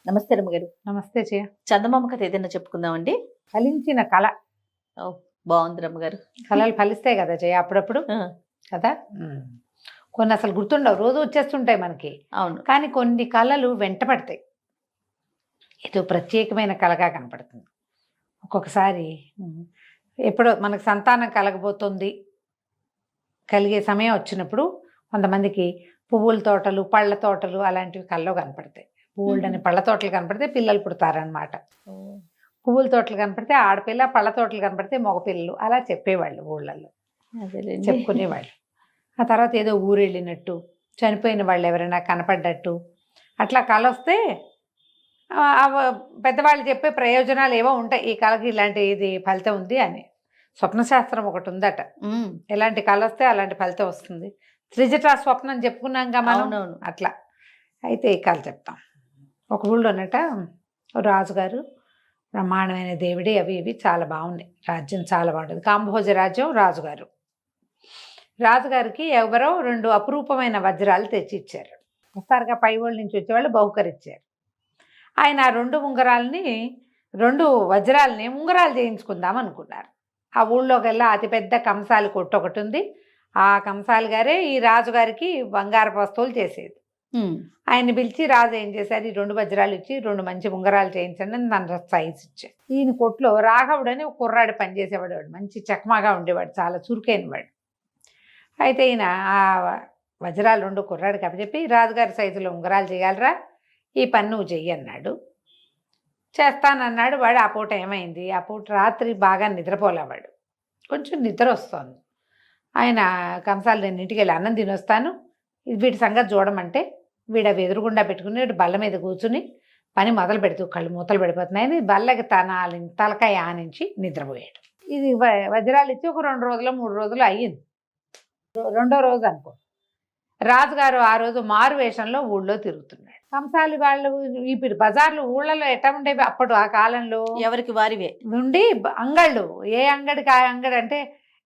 నమస్తే రమ్మగారు. నమస్తే జయ. చందమామ కథ ఏదైనా చెప్పుకుందామండి? ఫలించిన కళ. ఓహ్! బావుంది రమ్మగారు. కళలు ఫలిస్తాయి కదా జయ అప్పుడప్పుడు. ఆ! కదా! కొన్ని అసలు గుర్తుండవు. రోజు వచ్చేస్తుంటాయి మనకి. అవును. కానీ కొన్ని కళలు వెంటపడతాయి. ఏదో ప్రత్యేకమైన కళగా కనపడుతుంది. ఒక్కొక్కసారి ఎప్పుడో మనకు సంతానం కలగబోతుంది. కలిగే సమయం వచ్చినప్పుడు కొంతమందికి పువ్వుల తోటలు, పళ్ళ తోటలు అలాంటివి కల్లో కనపడతాయి. పువ్వులని పళ్ళ తోటలు కనపడితే పిల్లలు పుడతారనమాట. ఓహ్! పువ్వుల తోటలు కనపడితే ఆడపిల్ల, పళ్ళ తోటలు కనపడితే మగపిల్లలు అలా చెప్పేవాళ్ళు ఊళ్ళల్లో. అదేలెండి. చెప్పుకునేవాళ్ళు. ఆ తర్వాత ఏదో ఊరెళ్ళినట్టు, చనిపోయిన వాళ్ళు ఎవరైనా కనపడ్డట్టు అట్లా కళ వస్తే పెద్దవాళ్ళు చెప్పే ప్రయోజనాలు ఏవో ఉంటాయి. ఈ కళకి ఇలాంటి ఇది ఫలితం ఉంది అని. స్వప్నశాస్త్రం ఒకటి ఉందట. ఎలాంటి కళ వస్తే అలాంటి ఫలితం వస్తుంది. త్రిజటా స్వప్నం చెప్పుకున్నాంగా మనం. అవునవును. అట్లా అయితే ఈ కళ చెప్తాం. ఒక ఊళ్ళోనట రాజుగారు బ్రహ్మాండమైన దేవుడి అవి ఇవి చాలా బాగున్నాయి. రాజ్యం చాలా బాగుంటుంది. కాంభోజ రాజ్యం. రాజుగారికి ఎవరో 2 అపురూపమైన వజ్రాలు తెచ్చిచ్చారు. వస్తారుగా పై వాళ్ళ నుంచి వచ్చేవాళ్ళు బహుకరిచ్చారు. ఆయన ఆ 2 ఉంగరాలని 2 వజ్రాలని ఉంగరాలు చేయించుకుందాం అనుకున్నారు. ఆ ఊళ్ళోకెల్లా అతిపెద్ద కంసాలి కొట్టు ఒకటి ఉంది. ఆ కంసాలి గారే ఈ రాజుగారికి బంగారపు వస్తువులు చేసేది. ఆయన్ని పిలిచి రాజు ఏం చేశారు, ఈ 2 వజ్రాలు ఇచ్చి 2 మంచి ఉంగరాలు చేయించండి అని నన్ను సైజు ఇచ్చాడు. ఈయన కొట్లో రాఘవుడు అని ఒక కుర్రాడు పనిచేసేవాడు. మంచి చకమాగా ఉండేవాడు, చాలా చురుకైనవాడు. అయితే ఈయన ఆ వజ్రాలు 2 కుర్రాడికి అప్పచెప్పి రాజుగారి సైజులో ఉంగరాలు చేయాలరా, ఈ పని నువ్వు చెయ్యి అన్నాడు. చేస్తానన్నాడు. వాడు ఆ పూట ఏమైంది, ఆ పూట రాత్రి బాగా నిద్రపోలేవాడు. కొంచెం నిద్ర వస్తోంది. ఆయన కంసాలు నేను ఇంటికి వెళ్ళి అన్నం తినొస్తాను, వీటి సంగతి చూడమంటే వీడు అవి ఎదురుగుండా పెట్టుకుని బల్ల మీద కూర్చుని పని మొదలు పెడుతూ కళ్ళు మూతలు పడిపోతున్నాయని బల్లకి తలకాయ ఆనించి నిద్రపోయాడు. ఇది వజ్రాలు ఇచ్చి ఒక 2 రోజులు 3 రోజులు అయ్యింది. 2వ రోజు అనుకో, రాజుగారు ఆ రోజు మారు వేషంలో ఊళ్ళో తిరుగుతున్నాడు. కంసాలి వాళ్ళు ఇప్పుడు బజార్లు ఊళ్ళలో ఎట్లా ఉండేవి అప్పుడు ఆ కాలంలో, ఎవరికి వారివే నుండి అంగళ్ళు. ఏ అంగడికి ఆ అంగడి అంటే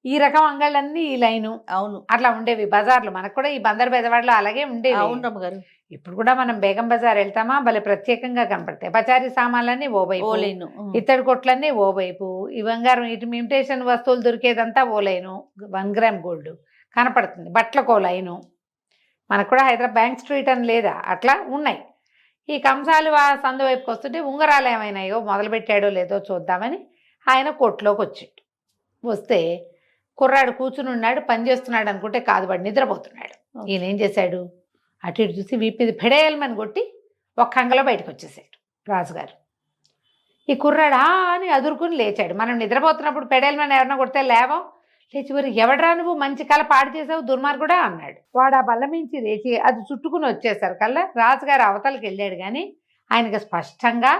ఈ రకం అంగళ్ళన్నీ ఈ లైను. అవును. అట్లా ఉండేవి బజార్లు. మనకు కూడా ఈ బందర్ బెదవాడలో అలాగే ఉండేవి. అవును రమ్మగారు. ఇప్పుడు కూడా మనం బేగం బజార్ వెళ్తామా భలే ప్రత్యేకంగా కనపడతాయి. పచారీ సామాన్లన్నీ ఓ వైపు, ఓలేను. ఇత్తడి కొట్లన్నీ ఓ వైపు, ఈ బంగారం ఇమిటేషన్ వస్తువులు దొరికేదంతా ఓ లైను. 1 గ్రామ్ గోల్డ్ కనపడుతుంది. బట్టలకు ఓ లైను. మనకు కూడా హైదరాబాద్ బ్యాంక్ స్ట్రీట్ అని లేదా, అట్లా ఉన్నాయి. ఈ కంసాలు సందు వైపుకి వస్తుంటే ఉంగరాలు ఏమైనాయో మొదలుపెట్టాడో లేదో చూద్దామని ఆయన కొట్లోకి వచ్చాడు. వస్తే కుర్రాడు కూర్చుని ఉన్నాడు, పని చేస్తున్నాడు అనుకుంటే కాదు, వాడు నిద్రపోతున్నాడు. ఈయన ఏం చేశాడు, అటు ఇటు చూసి వీపిది పెడేయమని కొట్టి ఒక్క అంగలో బయటకు వచ్చేసాడు రాజుగారు. ఈ కుర్రాడు అని అదురుకుని లేచాడు. మనం నిద్రపోతున్నప్పుడు పెడేయమని ఎవరన్నా కొడితే లేవం, లేచి మరి ఎవడరా నువ్వు మంచి కళ పాడు చేసావు దుర్మార్గుడా అన్నాడు. వాడు ఆ బల్ల మించి లేచి అది చుట్టుకుని వచ్చేసారు కల్లా రాజుగారు అవతలకి వెళ్ళాడు. కానీ ఆయనకు స్పష్టంగా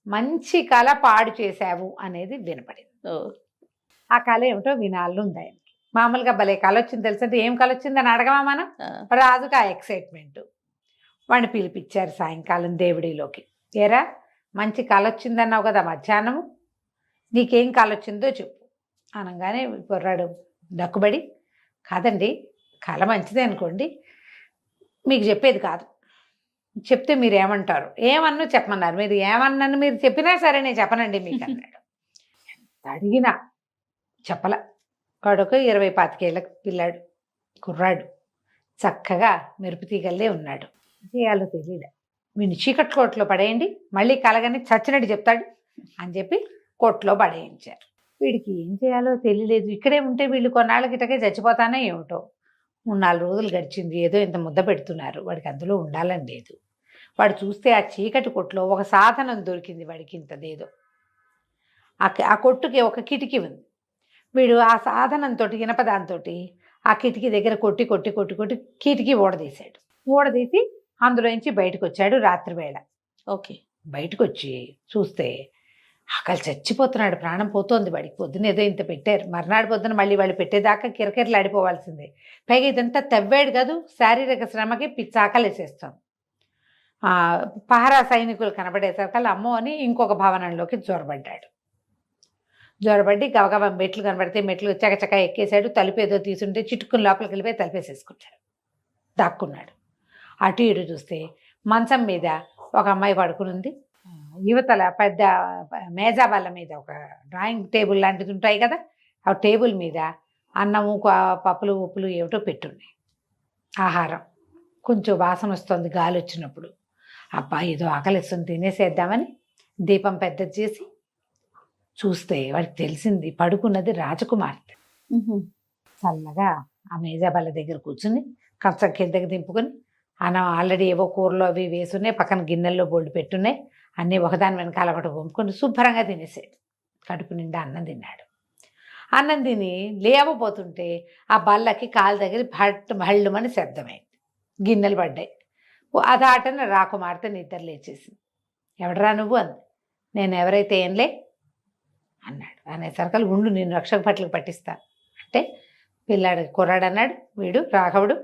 మంచి కళ పాడు చేశావు అనేది వినపడింది. ఆ కళ ఏమిటో వినాలని ఉంది ఆయనకి. మామూలుగా భలే కళ వచ్చింది తెలుసంటే ఏం కళ వచ్చిందని అడగమా మనం. రాజుకి ఆ ఎక్సైట్మెంట్. వాడిని పిలిపించారు సాయంకాలం దేవుడిలోకి. ఏరా మంచి కళ వచ్చిందన్నావు కదా మధ్యాహ్నము, నీకేం కళ వచ్చిందో చెప్పు అనగానే కుర్రాడు దక్కుబడి, కాదండి కళ మంచిదే అనుకోండి, మీకు చెప్పేది కాదు, చెప్తే మీరు ఏమంటారు, ఏమన్నా చెప్పమన్నారు, మీరు ఏమన్నాను మీరు చెప్పినా సరే నేను చెప్పనండి మీకు అన్నాడు. అడిగినా చెప్పల. వాడొక 20-25 ఏళ్ళ పిల్లాడు, కుర్రాడు, చక్కగా మెరుపు తీగల్లే ఉన్నాడు. చేయాలో తెలియలే. వీడిని చీకటి కోట్లో పడేయండి, మళ్ళీ కలగని చచ్చినట్టు చెప్తాడు అని చెప్పి కోట్లో పడేయించారు. వీడికి ఏం చేయాలో తెలియలేదు. ఇక్కడే ఉంటే వీళ్ళు కొన్నాళ్ళకి ఇటకే చచ్చిపోతానే ఏమిటో. 3-4 రోజులు గడిచింది. ఏదో ఇంత ముద్ద పెడుతున్నారు, వాడికి అందులో ఉండాలని లేదు. వాడు చూస్తే ఆ చీకటి కొట్లో ఒక సాధనం దొరికింది వాడికి, ఇంతదేదో. ఆ కొట్టుకి ఒక కిటికీ ఉంది. వీడు ఆ సాధనంతో ఇనపదాంతో ఆ కిటికీ దగ్గర కొట్టి కొట్టి కొట్టి కొట్టి కిటికీ ఊడదీశాడు. ఊడదీసి అందులోంచి బయటకు వచ్చాడు రాత్రివేళ. ఓకే. బయటకు వచ్చి చూస్తే ఆకలి చచ్చిపోతున్నాడు, ప్రాణం పోతోంది వాడికి. పొద్దున ఏదో ఇంత పెట్టారు, మర్నాడు పొద్దున మళ్ళీ వాళ్ళు పెట్టేదాకా కిరకిరలాడిపోవాల్సిందే. పైగా ఇదంతా తవ్వాడు కాదు, శారీరక శ్రమకి పిచ్చి ఆకలి వేసేస్తాం. పహరా సైనికులు కనబడేసరికల్లా అమ్మో అని ఇంకొక భవనంలోకి జ్వరబడి గబగబా మెట్లు కనబడితే మెట్లు చకచక ఎక్కేశాడు. తలుపు ఏదో తీసుంటే చిట్టుకుని లోపలికి వెళ్ళిపోయి తలుపేసేసుకుంటాడు. దాక్కున్నాడు. అటు ఇటు చూస్తే మంచం మీద ఒక అమ్మాయి పడుకునుంది. యువతల పెద్ద మేజా బల్ల మీద ఒక డ్రాయింగ్ టేబుల్ లాంటిది ఉంటాయి కదా, ఆ టేబుల్ మీద అన్నము పప్పులు ఉప్పులు ఏమిటో పెట్టున్నాయి. ఆహారం కొంచెం వాసన వస్తుంది గాలి వచ్చినప్పుడు. అబ్బా ఏదో ఆకలిస్తుంది తినేసేద్దామని దీపం పెద్దది చేసి చూస్తే వాడికి తెలిసింది పడుకున్నది రాజకుమార్తె. చల్లగా ఆ మేజా బల్ల దగ్గర కూర్చుని కంచం కిందకి దింపుకొని అన్నం ఆల్రెడీ ఏవో కూరలు అవి వేసున్నాయి, పక్కన గిన్నెల్లో బోల్డ్ పెట్టున్నాయి, అన్నీ ఒకదాని వెనకాల ఒకటి పంపుకొని శుభ్రంగా తినేసాడు. కడుపు నిండా అన్నం తిన్నాడు. అన్నం తిని లేవబోతుంటే ఆ బల్లకి కాలు దగ్గర భళ్ళుమని శబ్దమైంది. గిన్నెలు పడ్డాయి. అదాటన రాకుమార్తె నిద్ర లేచేసింది. ఎవడరా నువ్వు అంది. నేను ఎవరైతే ఏంలే అన్నాడు. అనేసరికలు ఉండు నేను రక్షక భట్లకు పట్టిస్తా అంటే పిల్లాడు కుర్రాడు అన్నాడు. వీడు రాఘవుడు,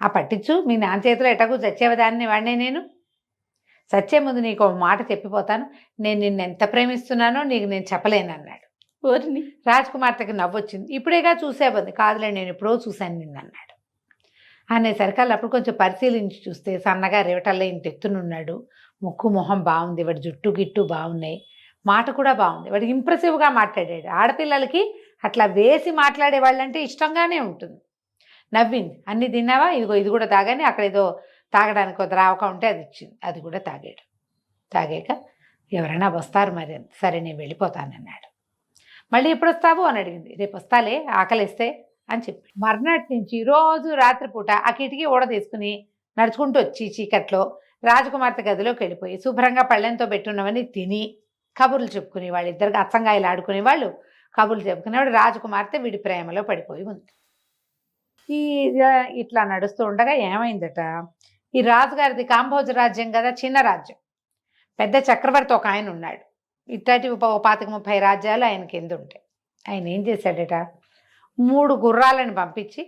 ఆ పట్టించు మీ నాన్న చేతిలో ఎటకు చచ్చేవదాన్ని వాడినే నేను. చచ్చే ముందు నీకు ఒక మాట చెప్పిపోతాను, నేను నిన్ను ఎంత ప్రేమిస్తున్నానో నీకు నేను చెప్పలేను అన్నాడు. రాజకుమార్తెకి నవ్వొచ్చింది. ఇప్పుడేగా చూసేవంది. కాదులే నేను ఎప్పుడో చూశాను నిన్ను అన్నాడు. అనేసరికల్ అప్పుడు కొంచెం పరిశీలించి చూస్తే సన్నగా రేవటల్లో ఇంత ఎత్తునున్నాడు. ముక్కు మొహం బాగుంది, వాడి జుట్టు గిట్టు బాగున్నాయి, మాట కూడా బాగుంది. వాడికి ఇంప్రెసివ్గా మాట్లాడాడు. ఆడపిల్లలకి అట్లా వేసి మాట్లాడే వాళ్ళంటే ఇష్టంగానే ఉంటుంది. నవ్వింది. అన్నీ తిన్నావా, ఇదిగో ఇది కూడా తాగాని, అక్కడ ఏదో తాగడానికి ఒక రావక ఉంటే అది ఇచ్చింది, అది కూడా తాగాడు. తాగాక ఎవరైనా వస్తారు మరి, సరే నేను వెళ్ళిపోతానన్నాడు. మళ్ళీ ఎప్పుడు వస్తావు అని అడిగింది. రేపు వస్తాలే ఆకలిస్తే అని చెప్పి మర్నాటి నుంచి రోజు రాత్రిపూట ఆ కిటికీ ఊడ తీసుకుని నడుచుకుంటూ వచ్చి చీకట్లో రాజకుమార్తె గదిలోకి వెళ్ళిపోయి శుభ్రంగా పళ్ళెంతో పెట్టున్నవని తిని కబుర్లు చెప్పుకుని వాళ్ళిద్దరికి అచ్చంగాయలు ఆడుకునే వాళ్ళు కబుర్లు చెప్పుకునేవాడు. రాజకుమార్తె వీడి ప్రేమలో పడిపోయి ఉంది. ఈ ఇట్లా నడుస్తూ ఉండగా ఏమైందట, ఈ రాజుగారిది కాంభోజ రాజ్యం కదా, చిన్న రాజ్యం. పెద్ద చక్రవర్తి ఒక ఆయన ఉన్నాడు. ఇట్లాంటి 25-30 రాజ్యాలు ఆయన కింద ఉంటాయి. ఆయన ఏం చేశాడట, 3 గుర్రాలను పంపించి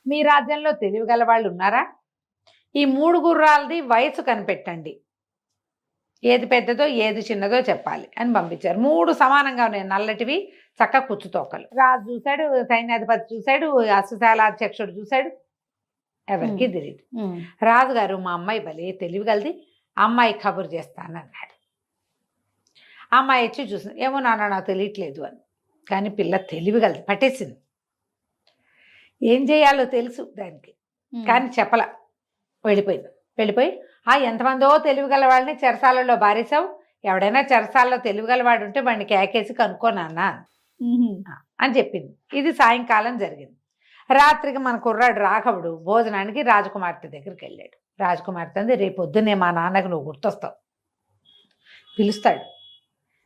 మీ రాజ్యంలో తెలివిగల వాళ్ళు ఉన్నారా, ఈ 3 గుర్రాలది వయసు కనిపెట్టండి, ఏది పెద్దదో ఏది చిన్నదో చెప్పాలి అని పంపించారు. 3 సమానంగా ఉన్నాయి, నల్లటివి, చక్క కుచ్చుతోకలు. రాజు చూశాడు, సైన్యాధిపతి చూశాడు, అశ్వశాలాధ్యక్షుడు చూశాడు, ఎవరికి తెలియదు. రాజుగారు మా అమ్మాయి భలే తెలివిగలది, అమ్మాయి కబురు చేస్తానన్నాడు. అమ్మాయి వచ్చి చూసింది. ఏమో నాన్న నాకు తెలియట్లేదు అని. కానీ పిల్ల తెలివిగలది, పట్టేసింది. ఏం చేయాలో తెలుసు దానికి, కానీ చెప్పల. వెళ్ళిపోయి ఎంతమందో తెలివిగల వాళ్ళని చెరసాలలో బారేసావు, ఎవడైనా చెరసాలలో తెలివిగలవాడు ఉంటే వాడిని కేకేసి కనుక్కోనాన్న అని చెప్పింది. ఇది సాయంకాలం జరిగింది. రాత్రికి మన కుర్రాడు రాఘవుడు భోజనానికి రాజకుమార్తె దగ్గరికి వెళ్ళాడు. రాజకుమార్తె అంది, రేపు పొద్దున్నే మా నాన్నకు నువ్వు గుర్తొస్తావు, పిలుస్తాడు,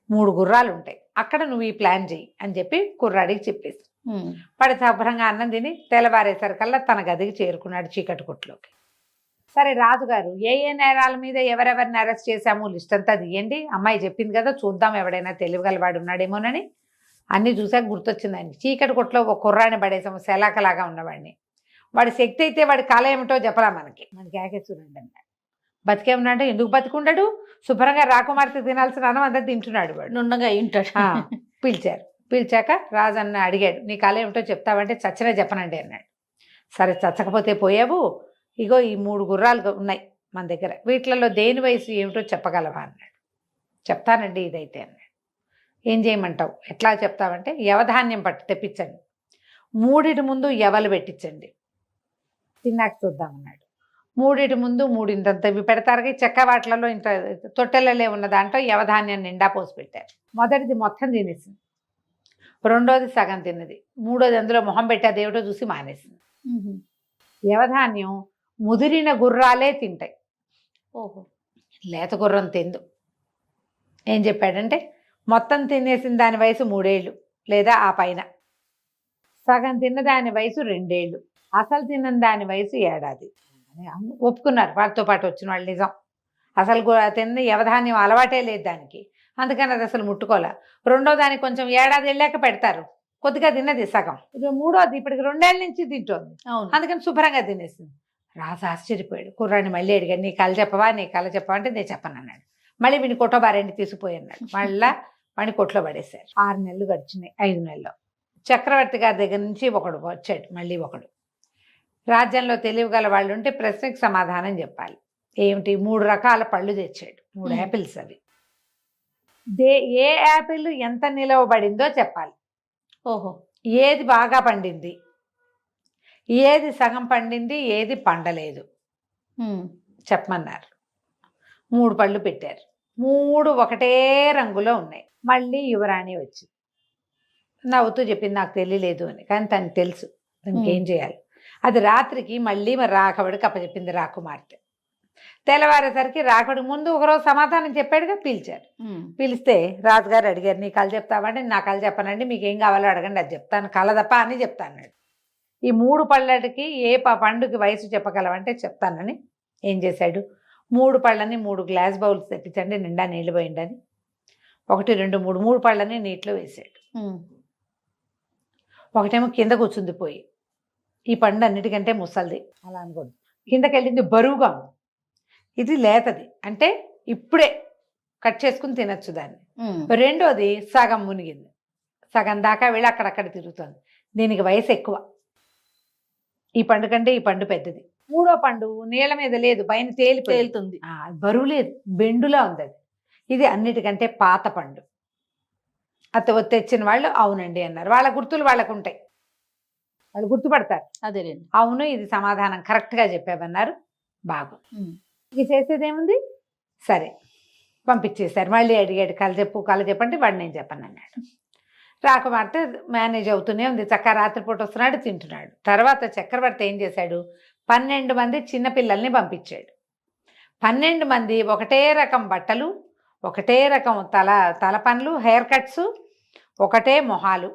3 గుర్రాలు ఉంటాయి, అక్కడ నువ్వు ఈ ప్లాన్ చెయ్యి అని చెప్పి కుర్రాడికి చెప్పేసి వాడి శుభ్రంగా అన్నం తిని తెల్లవారేసరికల్లా తన గదికి చేరుకున్నాడు చీకటి కొట్టులోకి. సరే రాజుగారు ఏ నేరాల మీద ఎవరెవరిని అరెస్ట్ చేశాము లిస్ట్ అంతా తీయండి, అమ్మాయి చెప్పింది కదా చూద్దాం ఎవడైనా తెలివిగలవాడు ఉన్నాడేమోనని. అన్నీ చూసాక గుర్తొచ్చింది ఆయనకి. చీకటి కొట్లో ఒక కుర్రాన్ని పడేసాము, శలాకలాగా ఉన్నవాడిని. వాడి శక్తి అయితే వాడి కళ ఏమిటో చెప్పలా మనకి ఏకేశ్వరుడు అన్నాడు. బతికే ఉన్నాడు, ఎందుకు బతికుండాడు, శుభ్రంగా రాకుమార్తె తినాల్సిన అన్నం అంతా తింటున్నాడు వాడు, నుండగా ఉంటాడు. పిలిచారు. పిలిచాక రాజన్న అడిగాడు, నీ కళ ఏమిటో చెప్తావంటే చచ్చినా చెప్పనండి అన్నాడు. సరే చచ్చకపోతే పోయావు, ఇగో ఈ 3 గుర్రాలు ఉన్నాయి మన దగ్గర, వీటిలలో దేని వయసు ఏమిటో చెప్పగలవా అన్నాడు. చెప్తానండి ఇదైతే అన్నాడు. ఏం చేయమంటావు, ఎట్లా చెప్తావంటే యవధాన్యం పట్టు తెప్పించండి, 3 ముందు యవలు పెట్టించండి, తిన్నాక చూద్దామన్నాడు. 3 ముందు 3 ఇంతంత ఇవి పెడతారు, చెక్క వాటిలలో ఇంత తొట్టెలలో ఉన్న దాంట్లో యవధాన్యం నిండా పోసి పెట్టారు. మొదటిది మొత్తం తినేసింది, రెండోది సగం తిన్నది, మూడోది అందులో మొహం పెట్టి అదేమిటో చూసి మానేసింది. యవధాన్యం ముదిరిన గుర్రాలే తింటాయి, ఓహో లేత గుర్రం తిందు. ఏం చెప్పాడంటే మొత్తం తినేసిన దాని వయసు 3 ఏళ్ళు లేదా ఆ పైన, సగం తిన్న దాని వయసు 2 ఏళ్ళు, అసలు తిన్న దాని వయసు 1 ఏడాది అని ఒప్పుకున్నారు వాళ్ళతో పాటు వచ్చిన వాళ్ళు. నిజం, అసలు తిన్న యవధాన్యం అలవాటే లేదు దానికి, అందుకని అది అసలు ముట్టుకోలే. రెండో దానికి కొంచెం 1 ఏడాది వెళ్ళాక పెడతారు, కొద్దిగా తిన్నది సగం. మూడోది ఇప్పటికి 2 ఏళ్ళ నుంచి తింటోంది, అందుకని శుభ్రంగా తినేసింది. రాజు ఆశ్చర్యపోయాడు. కుర్రాన్ని మళ్ళీ అడిగాడు, నీ కళ చెప్పవా అంటే నేను చెప్పను అన్నాడు. మళ్ళీ వీడిని కొట్టో బారెండి తీసుకుపోయి అన్నాడు. మళ్ళీ వాడిని కొట్లో పడేశారు. 6 నెలలు గడిచినాయి. 5 నెలల్లో చక్రవర్తి గారి దగ్గర నుంచి ఒకడు వచ్చాడు, మళ్ళీ ఒకడు. రాజ్యంలో తెలివిగల వాళ్ళు ఉంటే ప్రశ్నకి సమాధానం చెప్పాలి. ఏమిటి 3 రకాల పళ్ళు తెచ్చాడు, 3 మ్మ్. యాపిల్స్ అవి. ఏ యాపిల్ ఎంత నిలవబడిందో చెప్పాలి, ఓహో. ఏది బాగా పండింది, ఏది సగం పండింది, ఏది పండలేదు మ్మ్. చెప్పమన్నారు. 3 పళ్ళు పెట్టారు, 3 ఒకటే రంగులో ఉన్నాయి. మళ్ళీ యువరాణి వచ్చి నవ్వుతూ చెప్పింది నాకు తెలియలేదు అని, కానీ తనకు తెలుసు ఇంకేం చేయాలి. అది రాత్రికి మళ్ళీ మరి రాఘవుడికి అప్పచెప్పింది రాకుమార్తె. తెల్లవారేసరికి రాఘవుడికి ముందు ఒకరోజు సమాధానం చెప్పాడుగా, పిలిచారు. మ్మ్. పిలిస్తే రాజుగారు అడిగారు, నీ కళ చెప్తావంటే నా కళ చెప్పనండి, మీకు ఏం కావాలో అడగండి అది చెప్తాను, కళ తప్ప అని చెప్తాను. ఈ 3 పళ్ళకి ఏ పండుకి వయసు చెప్పగలవంటే చెప్తానని ఏం చేశాడు, 3 పళ్ళని 3 గ్లాస్ బౌల్స్ తెప్పించండి, నిండా నీళ్ళు పోయిండని 1 2 3 పళ్ళని నీటిలో వేసాడు. మ్మ్. ఒకటేమో కింద కూర్చుంది పోయి, ఈ పండు అన్నిటికంటే ముసలిది, అలా అనుకోండి, కిందకి వెళ్ళింది బరువుగా ఉంది, ఇది లేతది అంటే ఇప్పుడే కట్ చేసుకుని తినచ్చు దాన్ని. మ్మ్. రెండోది సగం మునిగింది, సగం దాకా వెళ్ళి అక్కడక్కడ తిరుగుతుంది, దీనికి వయసు ఎక్కువ, ఈ పండు కంటే ఈ పండు పెద్దది. 3వ పండు నీళ్ళ మీద లేదు, పైన తేలుతుంది. బరువు లేదు, బెండులా ఉంది అది, ఇది అన్నిటికంటే పాత పండు. తెచ్చిన వాళ్ళు అవునండి అన్నారు. వాళ్ళ గుర్తులు వాళ్ళకు ఉంటాయి, వాళ్ళు గుర్తుపడతారు. అదేలేండి. అవును ఇది సమాధానం కరెక్ట్గా చెప్పామన్నారు. బాగు మ్మ్. ఇక చేసేదేముంది, సరే పంపించేశారు. మళ్ళీ అడిగాడు, కళ చెప్పంటే వాడు నేను చెప్పను అన్నాడు. రాకుమార్తె మేనేజ్ అవుతూనే ఉంది, చక్కగా రాత్రిపూట వస్తున్నాడు, తింటున్నాడు. తర్వాత చక్రవర్తి ఏం చేశాడు, 12 మంది చిన్నపిల్లల్ని పంపించాడు. 12 మంది ఒకటే రకం బట్టలు, ఒకటే రకం తల పనులు, హెయిర్ కట్స్, ఒకటే మొహాలు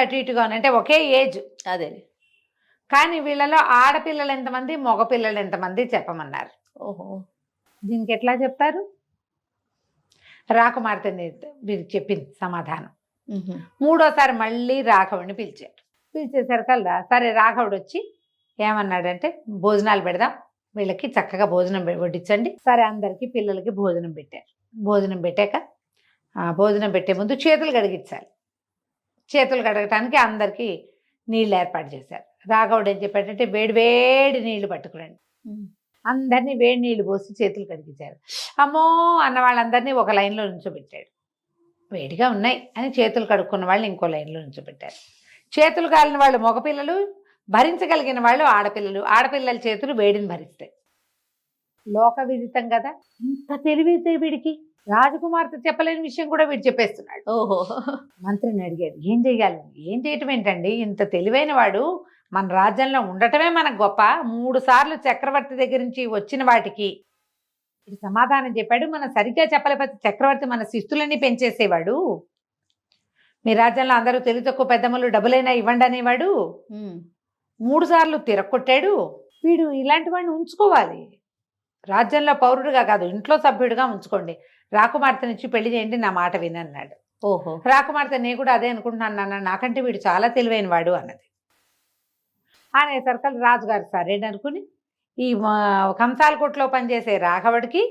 అటు ఇటుగా అంటే ఒకే ఏజ్. అదే. కానీ వీళ్ళలో ఆడపిల్లలు ఎంతమంది, మగపిల్లలు ఎంతమంది చెప్పమన్నారు. ఓహో. దీనికి ఎట్లా చెప్తారు, రాకుమార్తెని వీరికి చెప్పింది సమాధానం. మ్మ్. 3వసారి మళ్ళీ రాఘవుడిని పిలిచారు. పిలిచేసరికల్లా సరే రాఘవుడు వచ్చి ఏమన్నాడంటే, భోజనాలు పెడదాం, వీళ్ళకి చక్కగా భోజనం వడ్డించండి. సరే అందరికీ పిల్లలకి భోజనం పెట్టారు. భోజనం పెట్టాక భోజనం పెట్టే ముందు చేతులు కడిగించాలి. చేతులు కడగటానికి అందరికీ నీళ్ళు ఏర్పాటు చేశారు. రాఘవుడు ఏం చెప్పాడంటే, వేడి నీళ్లు పట్టుకురండి. మ్మ్. అందరినీ వేడి నీళ్లు పోసి చేతులు కడిగించారు. అమ్మో అన్న వాళ్ళందరినీ ఒక లైన్లో నుంచోబెట్టాడు. వేడిగా ఉన్నాయి అని చేతులు కడుక్కున్న వాళ్ళని ఇంకో లైన్లో నుంచోబెట్టారు. చేతులు కాలిన వాళ్ళు మగపిల్లలు, భరించగలిగిన వాళ్ళు ఆడపిల్లలు. ఆడపిల్లల చేతులు వేడిని భరిస్తాయి. లోక విదితం కదా, ఇంత తెలివితే వీడికి. రాజకుమార్తె చెప్పలేని విషయం కూడా వీడు చెప్పేస్తున్నాడు. ఓహో. మంత్రిని అడిగాడు, ఏం చెయ్యాలి, ఏం చేయటం ఏంటండి, ఇంత తెలివైన వాడు మన రాజ్యంలో ఉండటమే మనకు గొప్ప, 3 సార్లు చక్రవర్తి దగ్గర నుంచి వచ్చిన వాటికి ఇది సమాధానం చెప్పాడు. మనం సరిగ్గా చెప్పలేకపోతే చక్రవర్తి మన శిస్తులన్నీ పెంచేసేవాడు. మీ రాజ్యంలో అందరూ తెలివి తక్కువ పెద్దమ్మలు డబ్బులైనా ఇవ్వండి అనేవాడు. మ్మ్. 3 సార్లు తిరగొట్టాడు. వీడు ఇలాంటి వాడిని ఉంచుకోవాలి, రాజ్యంలో పౌరుడిగా కాదు ఇంట్లో సభ్యుడిగా ఉంచుకోండి, రాకుమార్తెనిచ్చి పెళ్లి చేయండి, నా మాట వినన్నాడు. ఓహో. రాకుమార్తె నేను కూడా అదే అనుకుంటున్నాను నాన్న, నాకంటే వీడు చాలా తెలివైన వాడు అన్నది. అనేసరికి రాజుగారు సరేననుకుని ఈ కంసాలకోటలో పనిచేసే రాఘవుడికి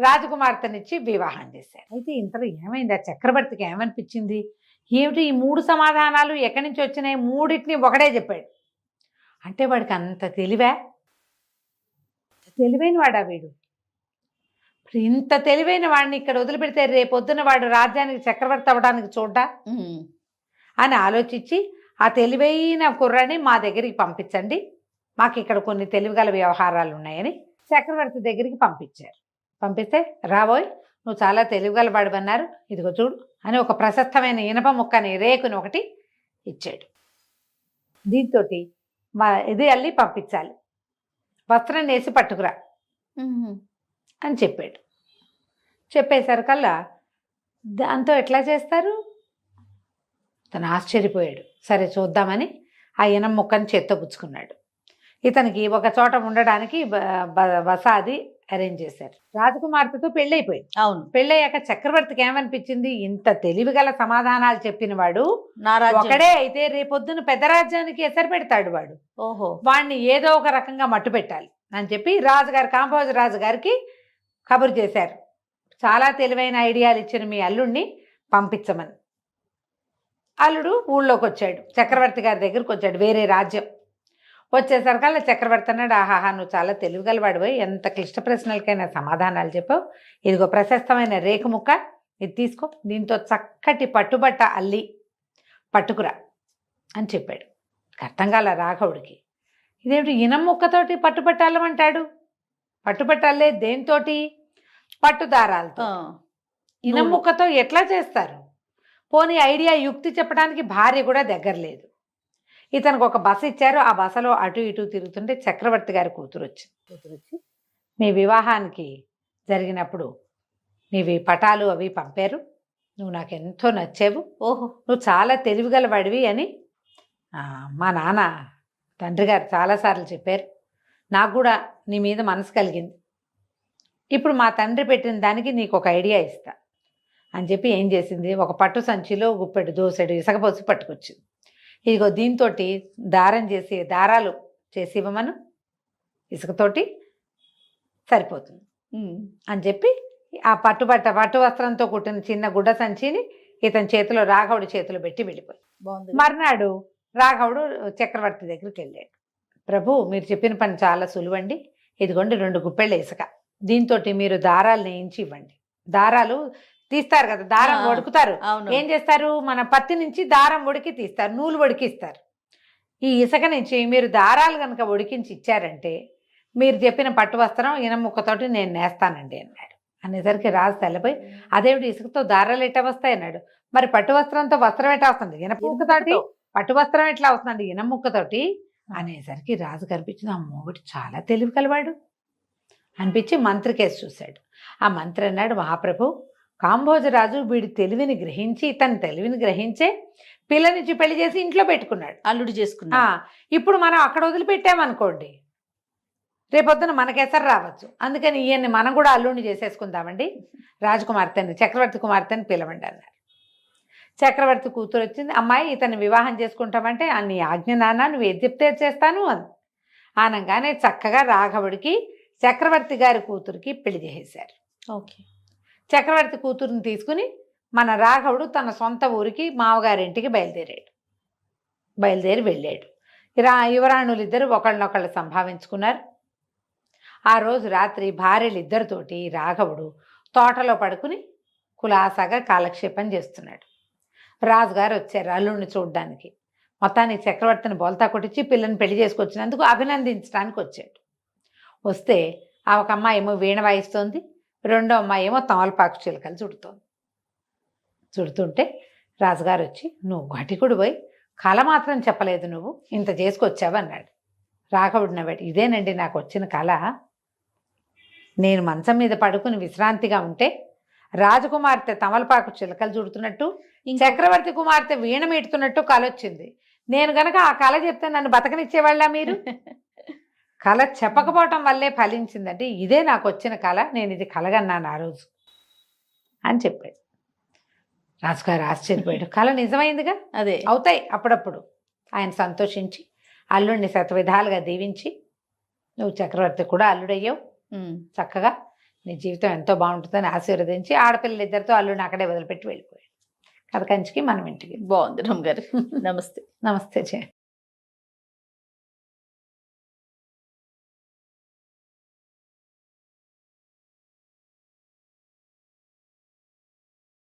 రాజకుమార్తెనిచ్చి వివాహం చేశారు. అయితే ఇంతలో ఏమైంది, ఆ చక్రవర్తికి ఏమనిపించింది, ఏమిటి ఈ 3 సమాధానాలు ఎక్కడి నుంచి వచ్చినాయి, 3టిని ఒకటే చెప్పాడు అంటే వాడికి అంత తెలివైన వాడా వీడు. ఇంత తెలివైన వాడిని ఇక్కడ వదిలిపెడితే రేపొద్దున వాడు రాజ్యానికి చక్రవర్తి అవ్వడానికి చూడ్డా మ్మ్. అని ఆలోచించి, ఆ తెలివైన కుర్రాన్ని మా దగ్గరికి పంపించండి, మాకు ఇక్కడ కొన్ని తెలివిగల వ్యవహారాలు ఉన్నాయని చక్రవర్తి దగ్గరికి పంపించారు. పంపిస్తే రాబోయ్ నువ్వు చాలా తెలివిగల వాడివన్నారు, ఇదిగో చూడు అని ఒక ప్రశస్తమైన ఇనప ముక్కని రేకుని ఒకటి ఇచ్చాడు. దీంతో ఇది అల్లి పంపించాలి, వస్త్రం వేసి పట్టుకురా మ్మ్. అని చెప్పాడు. చెప్పేసరికల్లా దాంతో ఎట్లా చేస్తారు, తను ఆశ్చర్యపోయాడు. సరే చూద్దామని ఆ ఇనం ముక్కని చేత్తో పుచ్చుకున్నాడు. ఇతనికి ఒక చోట ఉండడానికి వసాది అరేంజ్ చేశారు. రాజకుమార్తెతో పెళ్ళైపోయింది. అవును. పెళ్ళయ్యాక చక్రవర్తికి ఏమనిపించింది, ఇంత తెలివిగల సమాధానాలు చెప్పిన వాడు నా రాజ్యం ఒకడే అయితే రేపొద్దున పెద్ద రాజ్యానికి ఎసరు పెడతాడు వాడు, ఓహో. వాడిని ఏదో ఒక రకంగా మట్టు పెట్టాలి అని చెప్పి రాజుగారు కాంభోజ రాజుగారికి కబురు చేశారు. చాలా తెలివైన ఐడియాలు ఇచ్చిన మీ అల్లుడిని పంపించమని. అల్లుడు ఊళ్ళోకి వచ్చాడు, చక్రవర్తి గారి దగ్గరికి వచ్చాడు, వేరే రాజ్యం వచ్చేసరికల్లా చక్రవర్తి అన్నాడు, ఆహాహా నువ్వు చాలా తెలివిగలవాడిపోయి ఎంత క్లిష్ట ప్రశ్నలకైనా సమాధానాలు చెప్పావు. ఇదిగో ప్రశస్తమైన రేఖ ముక్క, ఇది తీసుకో, దీంతో చక్కటి పట్టుబట్ట అల్లి పట్టుకురా అని చెప్పాడు. అర్థం కాల రాఘవుడికి. ఇదేమిటి ఇనం ముక్కతోటి పట్టుబట్ట అల్లమంటాడు? పట్టుబట్ట అల్లే దేనితోటి? పట్టుదారాలతో. ఇనం ముక్కతో ఎట్లా చేస్తారు? పోనీ ఐడియా యుక్తి చెప్పడానికి భార్య కూడా దగ్గర లేదు. ఇతనికి ఒక బస ఇచ్చారు. ఆ బసలో అటు ఇటు తిరుగుతుంటే చక్రవర్తి గారి కూతురు వచ్చి మీ వివాహానికి జరిగినప్పుడు నీవి పటాలు అవి పంపారు, నువ్వు నాకు ఎంతో నచ్చావు, ఓహో నువ్వు చాలా తెలివిగలవాడివి అని మా నాన్న తండ్రి గారు చాలాసార్లు చెప్పారు. నాకు కూడా నీ మీద మనసు కలిగింది. ఇప్పుడు మా తండ్రి పెట్టిన దానికి నీకు ఒక ఐడియా ఇస్తా అని చెప్పి ఏం చేసింది, ఒక పట్టు సంచిలో గుప్పెడు దోసెడు ఇసకపోసి పట్టుకొచ్చింది. ఇదిగో దీంతో దారాలు చేసి ఇవ్వమను, ఇసుకతోటి సరిపోతుంది అని చెప్పి ఆ పట్టు వస్త్రంతో కుట్టిన చిన్న గుడ్డ సంచిని ఇతని చేతిలో రాఘవుడి చేతిలో పెట్టి వెళ్ళిపోయి. మర్నాడు రాఘవుడు చక్రవర్తి దగ్గరికి వెళ్ళాడు. ప్రభు మీరు చెప్పిన పని చాలా సులువండి, ఇదిగోండి 2 గుప్పెళ్ళ ఇసుక, దీంతో మీరు దారాలు నేయించి ఇవ్వండి. దారాలు తీస్తారు కదా, దారం వడుకుతారు. ఏం చేస్తారు, మన పత్తి నుంచి దారం ఉడికి తీస్తారు, నూలు ఉడికిస్తారు. ఈ ఇసుక నుంచి మీరు దారాలు కనుక ఉడికించి ఇచ్చారంటే మీరు చెప్పిన పట్టు వస్త్రం ఇనం ముక్కతోటి నేను నేస్తానండి అన్నాడు. అనేసరికి రాజు తెల్లపోయి, అదేమిటి ఇసుకతో దారాలు ఎట్లా వస్తాయి అన్నాడు. మరి పట్టు వస్త్రంతో వస్త్రం ఎట్లా వస్తుంది, ఇనప ముక్కతోటి పట్టు వస్త్రం ఎట్లా వస్తుందండి ఇనం ముక్కతోటి అనేసరికి రాజు కనిపించింది. అమ్మో వీడు చాలా తెలివి కలవాడు అనిపించి మంత్రి కేసు చూశాడు. ఆ మంత్రి అన్నాడు, మహాప్రభు కాంభోజరాజు వీడి తెలివిని గ్రహించి తన తెలివిని గ్రహించే పిల్లనిచ్చి పెళ్లి చేసి ఇంట్లో పెట్టుకున్నాడు, అల్లుడు చేసుకున్నా. ఇప్పుడు మనం అక్కడ వదిలిపెట్టామనుకోండి రేపొద్దున మనకెసరు రావచ్చు. అందుకని ఈయన్ని మనం కూడా అల్లుడిని చేసేసుకుందామండి, రాజకుమార్తెని చక్రవర్తి కుమార్తెని పిలవండి అన్నారు. చక్రవర్తి కూతురు వచ్చింది. అమ్మాయి ఇతన్ని వివాహం చేసుకుంటామంటే నీ ఆజ్ఞ నాన్న, నువ్వు ఏది చెప్తే చేస్తాను అని అనగానే చక్కగా రాఘవుడికి చక్రవర్తి గారి కూతురికి పెళ్లి చేసేశారు. ఓకే. చక్రవర్తి కూతురుని తీసుకుని మన రాఘవుడు తన సొంత ఊరికి మావగారింటికి బయలుదేరి వెళ్ళాడు. యువరాణులు ఇద్దరు ఒకళ్ళనొకళ్ళు సంభావించుకున్నారు. ఆ రోజు రాత్రి భార్యలిద్దరితోటి రాఘవుడు తోటలో పడుకుని కులాసాగా కాలక్షేపం చేస్తున్నాడు. రాజుగారు వచ్చారు అల్లుడిని చూడడానికి. మొత్తానికి చక్రవర్తిని బోల్తా కొట్టించి పిల్లని పెళ్లి చేసుకొచ్చినందుకు అభినందించడానికి వచ్చాడు. వస్తే ఒక అమ్మాయి ఏమో వీణ వాయిస్తోంది, రెండో అమ్మాయి ఏమో తమలపాకు చిలకలు చుడుతుంటే రాజుగారు వచ్చి, నువ్వు ఘటికుడు పోయి కళ మాత్రం చెప్పలేదు, నువ్వు ఇంత చేసుకొచ్చావు అన్నాడు. రాఘవుడు నవ్వాడు, ఇదేనండి నాకు వచ్చిన కళ. నేను మంచం మీద పడుకుని విశ్రాంతిగా ఉంటే రాజకుమార్తె తమలపాకు చిలకలు చుడుతున్నట్టు, చక్రవర్తి కుమార్తె వీణ మీటుతున్నట్టు కళ వచ్చింది. నేను గనక ఆ కళ చెప్తే నన్ను బతకనిచ్చేవాళ్ళ మీరు? కళ చెప్పకపోవటం వల్లే ఫలించిందంటే ఇదే నాకు వచ్చిన కళ, నేను ఇది కలగన్నాను ఆ రోజు అని చెప్పాడు. రాజుగారు ఆశ్చర్యపోయాడు. కళ నిజమైందిగా, అదే అవుతాయి అప్పుడప్పుడు. ఆయన సంతోషించి అల్లుడిని శతవిధాలుగా దీవించి, నువ్వు చక్రవర్తి కూడా అల్లుడయ్యావు, చక్కగా నీ జీవితం ఎంతో బాగుంటుందని ఆశీర్వదించి ఆడపిల్లలిద్దరితో అల్లుడిని అక్కడే వదిలిపెట్టి వెళ్ళిపోయాడు. కథ కంచికి మనం ఇంటికి. బాగుంది రమ్మ గారు. నమస్తే. నమస్తే జయ.